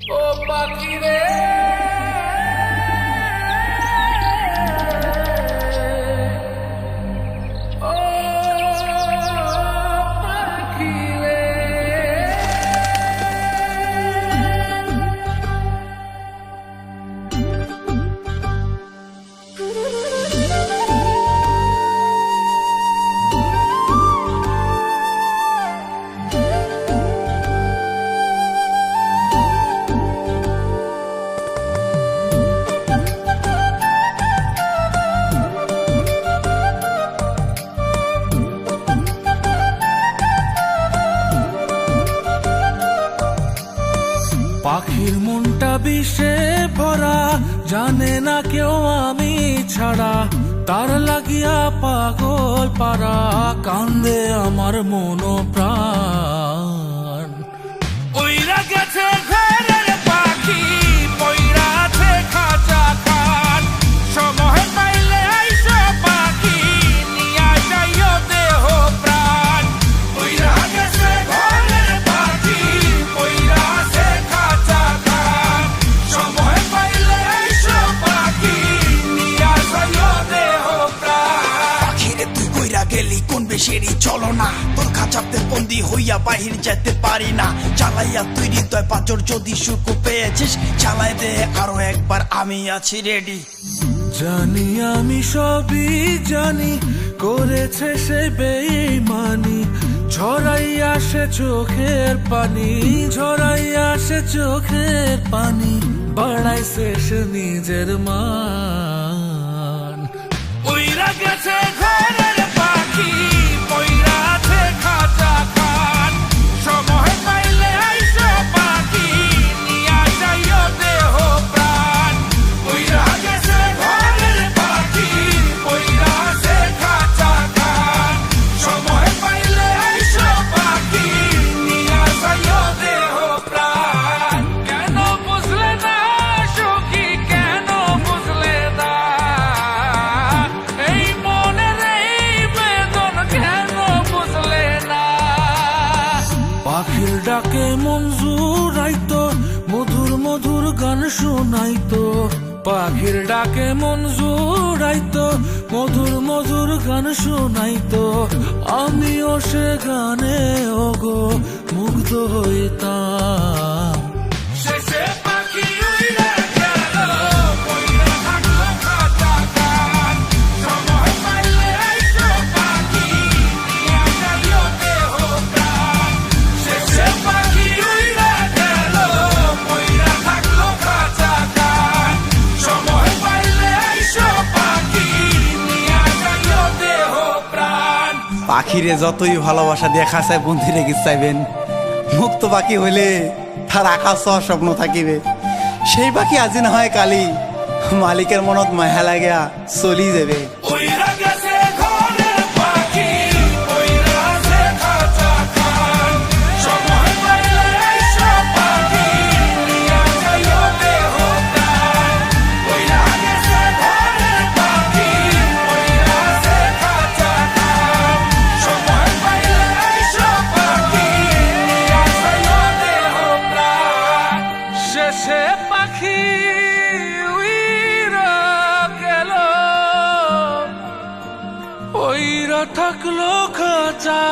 ও পাখি রে ও পাখি রে পাখির মনটা বিষে ভরা, জানে না কেউ আমি ছাড়া, তার লাগিয়া পাগল পারা, কান্দে আমার মন প্রাণ। ওইরা গেছে ঘরের পাখি, পইরা আছে খাঁচা খান, সময় পাইলে আইসো পাখি, নিয়া যাইও দেহ প্রাণ। ওইরা গেছে ঘরের পাখি, পইরা আছে খাঁচা খান, সময় পাইলে আইসো পাখি, নিয়া যাইও দেহ প্রাণ। পাখিরে তুই কইরা গেলি কোন বেশেরই চলো না, তোর খাঁচাতে বন্দি হইয়া বাহির যেতে পারি না। চালাইয়া তুই হৃদয় পাচর, যদি সুখ পেয়েছিস চালাই দে আরো একবার, আমি আছি রেডি। জানি আমি সবই জানি, করেছে সে বেঈমানি, ঝরাইয়া সে চোখের পানি, ঝরাইয়া সে চোখের পানি, বাড়াইছে সে নিজের মান। উইরা গেছে ঘরের পাখি, পইরা আছে খাঁচা খান, সময় পাইলে আইসো পাখি, নিয়া যাইও দেহ প্রাণ। উইরা গেছে ঘরের পাখি, পইরা আছে খাঁচা খান, সময় পাইলে আইসো পাখি, নিয়া যাইও দেহ প্রাণ। কেন বুঝলে না সখী, কেন বুঝলে না এই মনের এই বেদন, কেন বুঝলে না? পাখির ডাকে মন জুড়াইতো, মধুর মধুর গান শোনাইতো, পাখির ডাকে মন জুড়াইতো, মধুর মধুর গান শোনাইতো, আমিও সে গানে ওগো মুগ্ধ হইতাম। শেষে পাখি উইড়ে গেল, পইড়া থাকলো খাঁচা খান, সময় পাইলে আইসো পাখি, নিয়া যাইও দেহ প্রাণ। শেষে পাখি উইড়ে গেল, পইড়া থাকলো খাঁচা খান, সময় পাইলে আইসো পাখি, নিয়া যাইও দেহ প্রাণ। পাখিরে যতই ভালোবাসা দিয়ে খাঁচায় বন্দি রেখে চাইবেন, মুক্ত পাখি হইলে তার আকাশ হওয়ার স্বপ্ন থাকিবে। সেই পাখি আজি না হয় কালি, মালিকের মনত মায়া লাগিয়া চলি যাবে। উইরা গেছে ঘরের পাখি, পইরা আছে খাঁচা খান, সময় পাইলে আইসো পাখি, নিয়া যাইও দেহ প্রাণ। উইরা গেছে ঘরের পাখি, পইরা আছে খাঁচা খান, সময় পাইলে আইসো পাখি, নিয়া যাইও দেহ প্রাণ। শেষে পাখি উইরা গেল, পইরা থাকলো খাঁচা